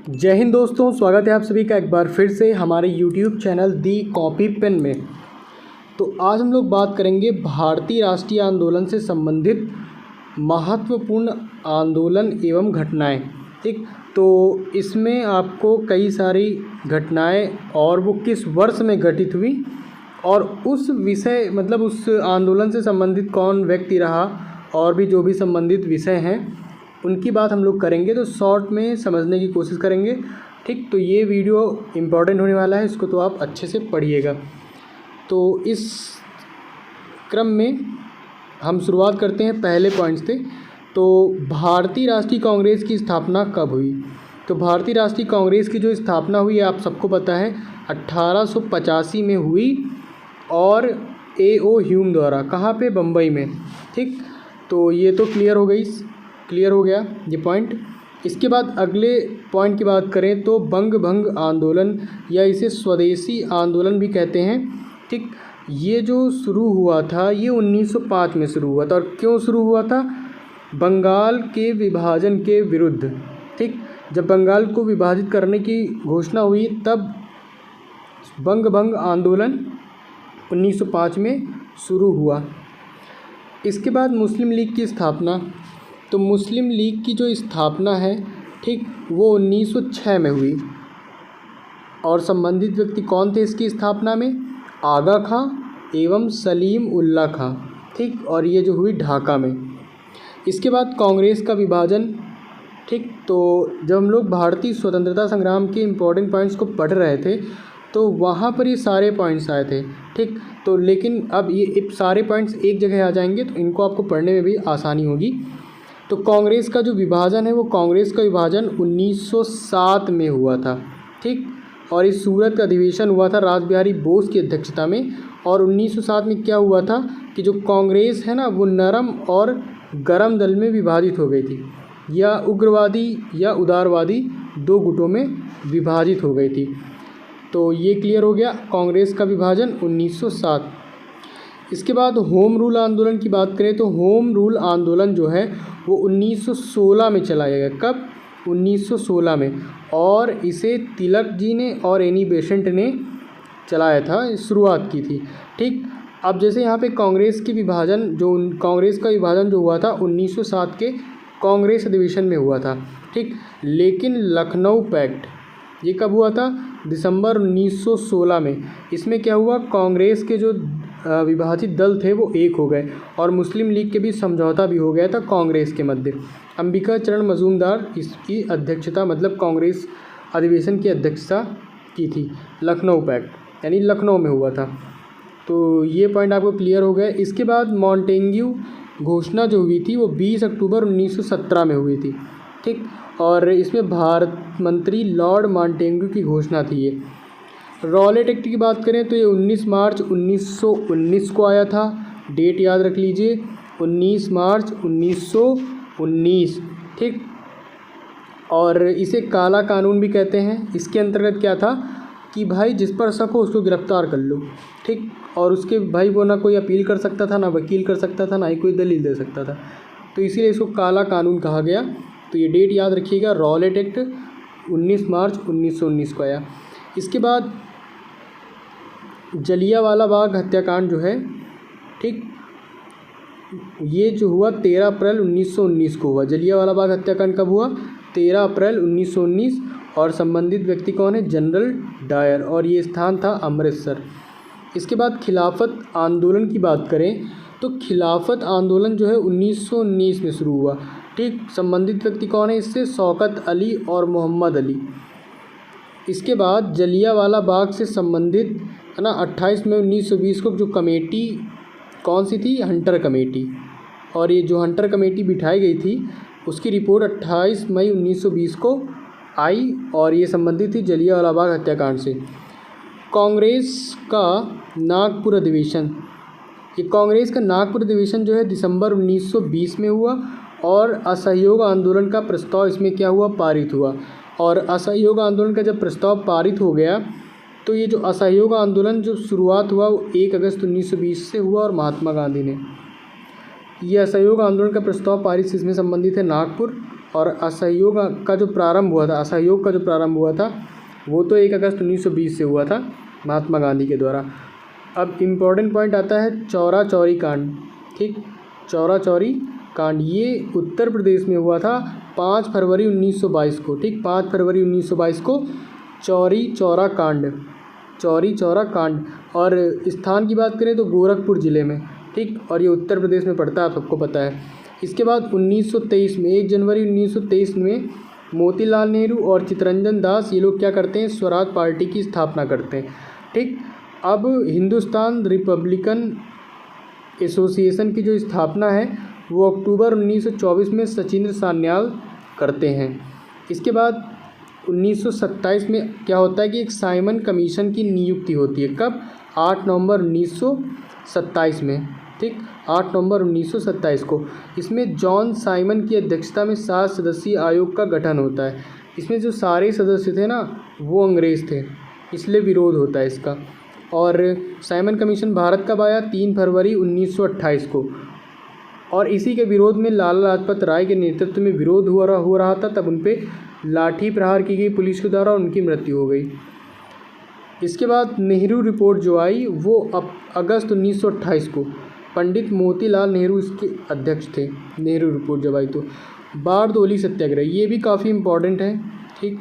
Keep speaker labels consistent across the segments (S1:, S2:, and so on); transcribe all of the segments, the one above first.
S1: जय हिंद दोस्तों, स्वागत है आप सभी का एक बार फिर से हमारे YouTube चैनल दी कॉपी पेन में। तो आज हम लोग बात करेंगे भारतीय राष्ट्रीय आंदोलन से संबंधित महत्वपूर्ण आंदोलन एवं घटनाएं। ठीक, तो इसमें आपको कई सारी घटनाएं और वो किस वर्ष में घटित हुई और उस विषय मतलब उस आंदोलन से संबंधित कौन व्यक्ति रहा और भी जो भी संबंधित विषय हैं उनकी बात हम लोग करेंगे। तो शॉर्ट में समझने की कोशिश करेंगे। ठीक, तो ये वीडियो इम्पॉर्टेंट होने वाला है, इसको तो आप अच्छे से पढ़िएगा। तो इस क्रम में हम शुरुआत करते हैं पहले पॉइंट से। तो भारतीय राष्ट्रीय कांग्रेस की स्थापना कब हुई? तो भारतीय राष्ट्रीय कांग्रेस की जो स्थापना हुई है आप सबको पता है 1885 में हुई और A.O. ह्यूम द्वारा। कहाँ पे? बम्बई में। ठीक, तो ये तो क्लियर हो गया ये पॉइंट। इसके बाद अगले पॉइंट की बात करें तो बंग भंग आंदोलन या इसे स्वदेशी आंदोलन भी कहते हैं। ठीक, ये जो शुरू हुआ था ये 1905 में शुरू हुआ था। और क्यों शुरू हुआ था? बंगाल के विभाजन के विरुद्ध। ठीक, जब बंगाल को विभाजित करने की घोषणा हुई तब बंग भंग आंदोलन 1905 में शुरू हुआ। इसके बाद मुस्लिम लीग की स्थापना। तो मुस्लिम लीग की जो स्थापना है, ठीक, वो 1906 में हुई और संबंधित व्यक्ति कौन थे इसकी स्थापना में? आगा खां एवं सलीम उल्लाह खां। ठीक, और ये जो हुई ढाका में। इसके बाद कांग्रेस का विभाजन। ठीक, तो जब हम लोग भारतीय स्वतंत्रता संग्राम के इम्पोर्टेंट पॉइंट्स को पढ़ रहे थे तो वहाँ पर ये सारे पॉइंट्स आए थे। ठीक, तो लेकिन अब ये सारे पॉइंट्स एक जगह आ जाएंगे तो इनको आपको पढ़ने में भी आसानी होगी। तो कांग्रेस का जो विभाजन है वो कांग्रेस का विभाजन 1907 में हुआ था। ठीक, और इस सूरत का अधिवेशन हुआ था रासबिहारी बोस की अध्यक्षता में। और 1907 में क्या हुआ था कि जो कांग्रेस है ना वो नरम और गरम दल में विभाजित हो गई थी, या उग्रवादी या उदारवादी दो गुटों में विभाजित हो गई थी। तो ये क्लियर हो गया कांग्रेस का विभाजन 1907। इसके बाद होम रूल आंदोलन की बात करें तो होम रूल आंदोलन जो है वो 1916 में चलाया गया। कब? 1916 में। और इसे तिलक जी ने और एनी बेसेंट ने चलाया था, शुरुआत की थी। ठीक, अब जैसे यहाँ पे कांग्रेस का विभाजन जो हुआ था 1907 के कांग्रेस अधिवेशन में हुआ था। ठीक, लेकिन लखनऊ पैक्ट ये कब हुआ था? दिसंबर 1916 में। इसमें क्या हुआ? कांग्रेस के जो विभाजित दल थे वो एक हो गए और मुस्लिम लीग के बीच समझौता भी हो गया था कांग्रेस के मध्य। अंबिका चरण मजूमदार इसकी अध्यक्षता मतलब कांग्रेस अधिवेशन की अध्यक्षता की थी। लखनऊ पैक्ट यानी लखनऊ में हुआ था। तो ये पॉइंट आपको क्लियर हो गया। इसके बाद मॉन्टेग्यू घोषणा जो हुई थी वो 20 अक्टूबर 1917 में हुई थी। ठीक, और इसमें भारत मंत्री लॉर्ड मॉन्टेग्यू की घोषणा थी ये। रॉलेट एक्ट की बात करें तो ये 19 मार्च 1919 को आया था। डेट याद रख लीजिए, 19 मार्च 1919। ठीक, और इसे काला कानून भी कहते हैं। इसके अंतर्गत क्या था कि भाई जिस पर शक हो उसको गिरफ्तार कर लो। ठीक, और उसके भाई वो ना कोई अपील कर सकता था, ना वकील कर सकता था, ना ही कोई दलील दे सकता था। तो इसीलिए इसको काला कानून कहा गया। तो ये डेट याद रखिएगा, रॉलेट एक्ट 19 मार्च 1919 को आया। इसके बाद जलियांवाला बाग हत्याकांड जो है, ठीक, ये जो हुआ 13 अप्रैल 1919 को हुआ। जलियांवाला बाग हत्याकांड कब हुआ? 13 अप्रैल 1919। और संबंधित व्यक्ति कौन है? जनरल डायर, और ये स्थान था अमृतसर। इसके बाद खिलाफत आंदोलन की बात करें तो खिलाफत आंदोलन जो है 1919 में शुरू हुआ। ठीक, संबंधित व्यक्ति कौन है इससे? शौकत अली और मोहम्मद अली। इसके बाद जलियांवाला बाग से संबंधित है ना 28 मई 1920 को जो कमेटी कौन सी थी? Hunter committee. और ये जो हंटर कमेटी बिठाई गई थी उसकी रिपोर्ट 28 मई 1920 को आई और ये संबंधित थी जलियांवाला बाग हत्याकांड से। कांग्रेस का नागपुर अधिवेशन। ये कांग्रेस का नागपुर अधिवेशन जो है दिसंबर 1920 में हुआ और असहयोग आंदोलन का प्रस्ताव इसमें क्या हुआ? पारित हुआ। और असहयोग आंदोलन का जब प्रस्ताव पारित हो गया तो ये जो असहयोग आंदोलन जो शुरुआत हुआ वो 1 अगस्त 1920 से हुआ और महात्मा गांधी ने ये असहयोग आंदोलन का प्रस्ताव पारित इसमें संबंधित है नागपुर। और असहयोग का जो प्रारंभ हुआ था वो तो 1 अगस्त 1920 से हुआ था महात्मा गांधी के द्वारा। अब इम्पोर्टेंट पॉइंट आता है चौरा चौरी कांड। ठीक, चौरा चौरी कांड ये उत्तर प्रदेश में हुआ था 5 फरवरी 1922 को। ठीक, 5 फरवरी 1922 को चौरी चौरा कांड। और स्थान की बात करें तो गोरखपुर ज़िले में। ठीक, और ये उत्तर प्रदेश में पड़ता है, आप सबको पता है। इसके बाद 1923 में 1 जनवरी 1923 में मोतीलाल नेहरू और चित्तरंजन दास ये लोग क्या करते हैं, स्वराज पार्टी की स्थापना करते हैं। ठीक, अब हिंदुस्तान रिपब्लिकन एसोसिएशन की जो स्थापना है वो अक्टूबर 1924 में सचिंद्र सान्याल करते हैं। इसके बाद 1927 में क्या होता है कि एक साइमन कमीशन की नियुक्ति होती है। कब? 8 नवंबर 1927 में। ठीक, 8 नवंबर 1927 को। इसमें जॉन साइमन की अध्यक्षता में 7 सदस्यीय आयोग का गठन होता है। इसमें जो सारे सदस्य थे ना वो अंग्रेज़ थे, इसलिए विरोध होता है इसका। और साइमन कमीशन भारत कब आया? 3 फरवरी 1928 को। और इसी के विरोध में लाला लाजपत राय के नेतृत्व में विरोध हो रहा था। तब उन पे लाठी प्रहार की गई पुलिस के द्वारा, उनकी मृत्यु हो गई। इसके बाद नेहरू रिपोर्ट जो आई वो अब अगस्त 1928 को। पंडित मोतीलाल नेहरू इसके अध्यक्ष थे। नेहरू रिपोर्ट जब आई तो बारदोली सत्याग्रह ये भी काफ़ी इम्पोर्टेंट है। ठीक,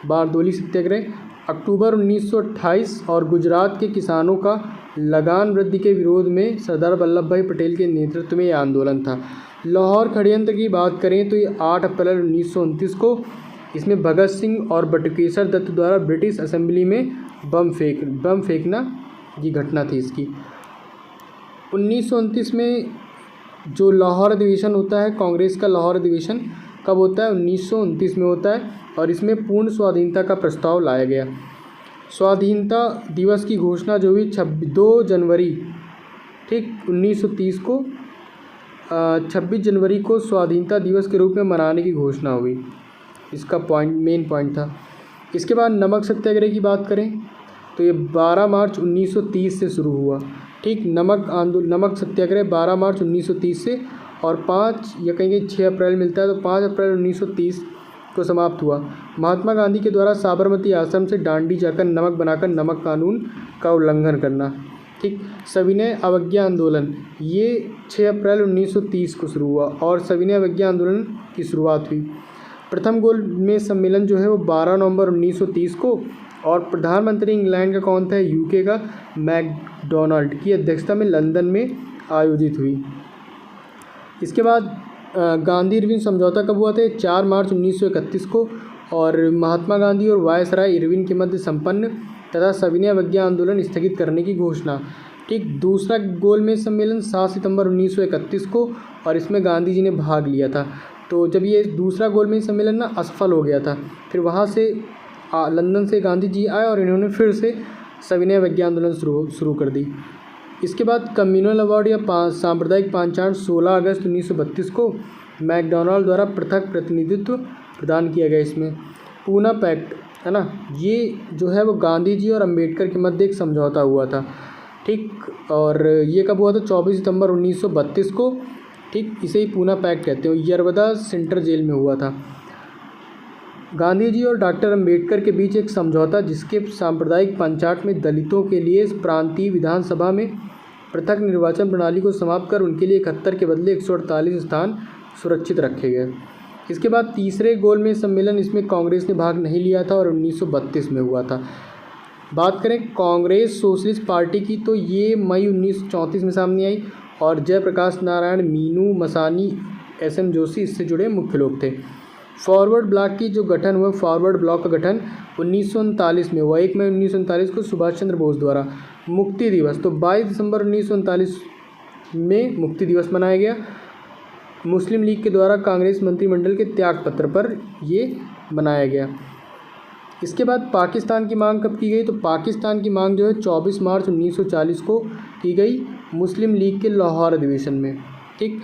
S1: बारदोली सत्याग्रह अक्टूबर 1928 और गुजरात के किसानों का लगान वृद्धि के विरोध में सरदार वल्लभ भाई पटेल के नेतृत्व में यह आंदोलन था। लाहौर षड्यंत्र की बात करें तो ये 8 अप्रैल 1929 को। इसमें भगत सिंह और बटुकेश्वर दत्त द्वारा ब्रिटिश असेंबली में बम फेंकना की घटना थी इसकी। 1929 में जो लाहौर अधिवेशन होता है, कांग्रेस का लाहौर अधिवेशन कब होता है? 1929 में होता है। और इसमें पूर्ण स्वाधीनता का प्रस्ताव लाया गया। स्वाधीनता दिवस की घोषणा जो हुई 2 जनवरी 1930 को 26 जनवरी को स्वाधीनता दिवस के रूप में मनाने की घोषणा हुई। इसका मेन पॉइंट था। इसके बाद नमक सत्याग्रह की बात करें तो ये 12 मार्च 1930 से शुरू हुआ। ठीक, नमक सत्याग्रह 12 मार्च 1930 से और 5 या कहेंगे 6 अप्रैल मिलता है तो 5 अप्रैल 1930 को समाप्त हुआ। महात्मा गांधी के द्वारा साबरमती आश्रम से डांडी जाकर नमक बनाकर नमक कानून का उल्लंघन करना। ठीक, सविनय अवज्ञा आंदोलन ये 6 अप्रैल 1930 को शुरू हुआ और सविनय अवज्ञा आंदोलन की शुरुआत हुई। प्रथम गोल में सम्मेलन जो है वो 12 नवंबर 1930 को। और प्रधानमंत्री इंग्लैंड का कौन था? यूके का मैकडोनाल्ड की अध्यक्षता में लंदन में आयोजित हुई। इसके बाद गांधी इरविन समझौता कब हुआ था? 4 मार्च 1931 को। और महात्मा गांधी और वायसराय इरविन के मध्य संपन्न तथा सविनय अवज्ञा आंदोलन स्थगित करने की घोषणा। ठीक, दूसरा गोलमेज सम्मेलन 7 सितंबर 1931 को और इसमें गांधी जी ने भाग लिया था। तो जब ये दूसरा गोलमेज सम्मेलन ना असफल हो गया था, फिर वहाँ से लंदन से गांधी जी आए और इन्होंने फिर से सविनय अवज्ञा आंदोलन शुरू कर दी। इसके बाद कम्युनल अवार्ड या सांप्रदायिक पांचाट 16 अगस्त 1932 को मैकडोनाल्ड द्वारा पृथक प्रतिनिधित्व प्रदान किया गया। इसमें पूना पैक्ट है ना, ये जो है वो गांधी जी और अंबेडकर के मध्य एक समझौता हुआ था। ठीक, और ये कब हुआ था? 24 सितंबर 1932 को। ठीक, इसे ही पूना पैक्ट कहते हैं। यरवदा सेंट्रल जेल में हुआ था। गांधी जी और डॉक्टर अंबेडकर के बीच एक समझौता जिसके सांप्रदायिक पंचाट में दलितों के लिए प्रांतीय विधानसभा में पृथक निर्वाचन प्रणाली को समाप्त कर उनके लिए 71 के बदले 148 स्थान सुरक्षित रखे गए। इसके बाद तीसरे गोलमेज सम्मेलन, इसमें कांग्रेस ने भाग नहीं लिया था और 1932 में हुआ था। बात करें कांग्रेस सोशलिस्ट पार्टी की तो ये मई 1934 में सामने आई और जयप्रकाश नारायण, मीनू मसानी, SM जोशी इससे जुड़े मुख्य लोग थे। फॉरवर्ड ब्लॉक की जो गठन हुआ, फॉरवर्ड ब्लॉक का गठन 1939 में हुआ। 1 मई 1939 को सुभाष चंद्र बोस द्वारा। मुक्ति दिवस तो 22 दिसंबर 1939 में मुक्ति दिवस मनाया गया। मुस्लिम लीग के द्वारा कांग्रेस मंत्रिमंडल के त्याग पत्र पर ये मनाया गया। इसके बाद पाकिस्तान की मांग कब की गई? तो पाकिस्तान की मांग जो है 24 मार्च 1940 को की गई मुस्लिम लीग के लाहौर अधिवेशन में। ठीक,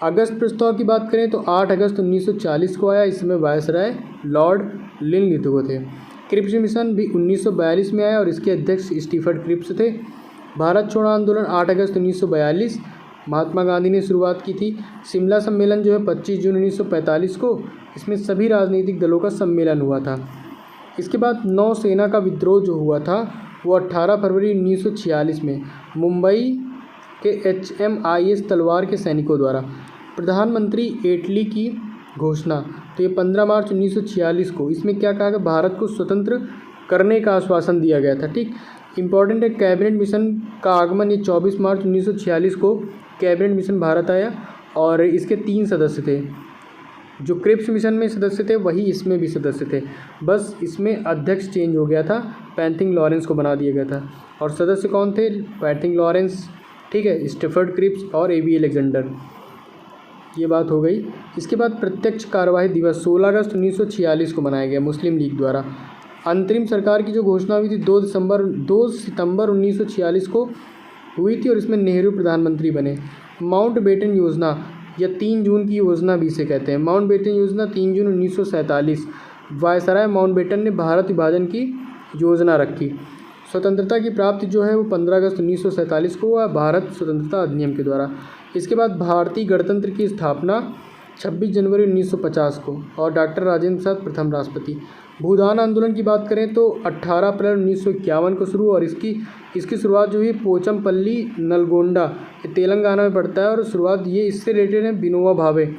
S1: अगस्त प्रस्ताव की बात करें तो 8 अगस्त 1940 को आया। इसमें वायसराय लॉर्ड लिनलिथगो थे। क्रिप्स मिशन भी 1942 में आया और इसके अध्यक्ष स्टीफर्ड क्रिप्स थे। भारत छोड़ो आंदोलन 8 अगस्त 1942, महात्मा गांधी ने शुरुआत की थी। शिमला सम्मेलन जो है 25 जून 1945 को, इसमें सभी राजनीतिक दलों का सम्मेलन हुआ था। इसके बाद नौसेना का विद्रोह जो हुआ था वो 18 फरवरी 1946 में मुंबई के HMIS तलवार के सैनिकों द्वारा। प्रधानमंत्री एटली की घोषणा, तो ये 15 मार्च 1946 को, इसमें क्या कहा गया, भारत को स्वतंत्र करने का आश्वासन दिया गया था। ठीक, इंपॉर्टेंट है। कैबिनेट मिशन का आगमन, ये 24 मार्च 1946 को कैबिनेट मिशन भारत आया और इसके 3 सदस्य थे। जो क्रिप्स मिशन में सदस्य थे वही इसमें भी सदस्य थे, बस इसमें अध्यक्ष चेंज हो गया था, पैंथिंग लॉरेंस को बना दिया गया था। और सदस्य कौन थे, पैंथिंग लॉरेंस, ठीक है, स्टेफर्ड क्रिप्स और AB अलेक्जेंडर। ये बात हो गई। इसके बाद प्रत्यक्ष कार्यवाही दिवस 16 अगस्त 1946 को मनाया गया मुस्लिम लीग द्वारा। अंतरिम सरकार की जो घोषणा हुई थी 2 सितंबर 1946 को हुई थी और इसमें नेहरू प्रधानमंत्री बने। माउंटबेटन योजना या 3 जून की योजना भी इसे कहते हैं। माउंटबेटन योजना 3 जून 1947, वायसराय माउंटबेटन ने भारत विभाजन की योजना रखी। स्वतंत्रता की प्राप्ति जो है वो 15 अगस्त 1947 को हुआ, भारत स्वतंत्रता अधिनियम के द्वारा। इसके बाद भारतीय गणतंत्र की स्थापना 26 जनवरी 1950 को और डॉक्टर राजेंद्र प्रसाद प्रथम राष्ट्रपति। भूदान आंदोलन की बात करें तो 18 अप्रैल 1951 को शुरू और इसकी शुरुआत जो हुई पोचमपल्ली नलगोंडा, ये तेलंगाना में पड़ता है और शुरुआत ये इससे रिलेटेड है विनोबा भावे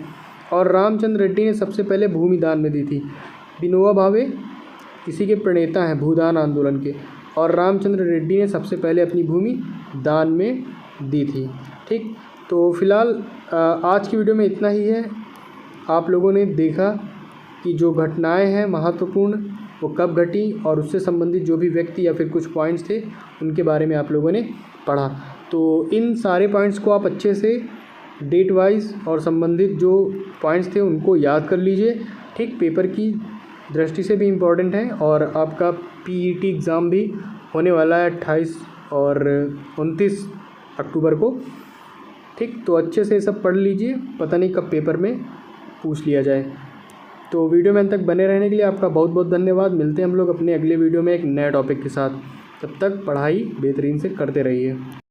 S1: और रामचंद्र रेड्डी ने सबसे पहले भूमि दान में दी थी। विनोबा भावे इसी के प्रणेता हैं भूदान आंदोलन के और रामचंद्र रेड्डी ने सबसे पहले अपनी भूमि दान में दी थी। ठीक, तो फिलहाल आज की वीडियो में इतना ही है। आप लोगों ने देखा कि जो घटनाएं हैं महत्वपूर्ण वो कब घटी और उससे संबंधित जो भी व्यक्ति या फिर कुछ पॉइंट्स थे उनके बारे में आप लोगों ने पढ़ा। तो इन सारे पॉइंट्स को आप अच्छे से डेट वाइज और संबंधित जो पॉइंट्स थे उनको याद कर लीजिए। ठीक, पेपर की दृष्टि से भी इम्पोर्टेंट है और आपका PET एग्ज़ाम भी होने वाला है 28 और 29 अक्टूबर को। ठीक, तो अच्छे से सब पढ़ लीजिए, पता नहीं कब पेपर में पूछ लिया जाए। तो वीडियो में अंत तक बने रहने के लिए आपका बहुत बहुत धन्यवाद। मिलते हैं हम लोग अपने अगले वीडियो में एक नए टॉपिक के साथ। तब तक पढ़ाई बेहतरीन से करते रहिए।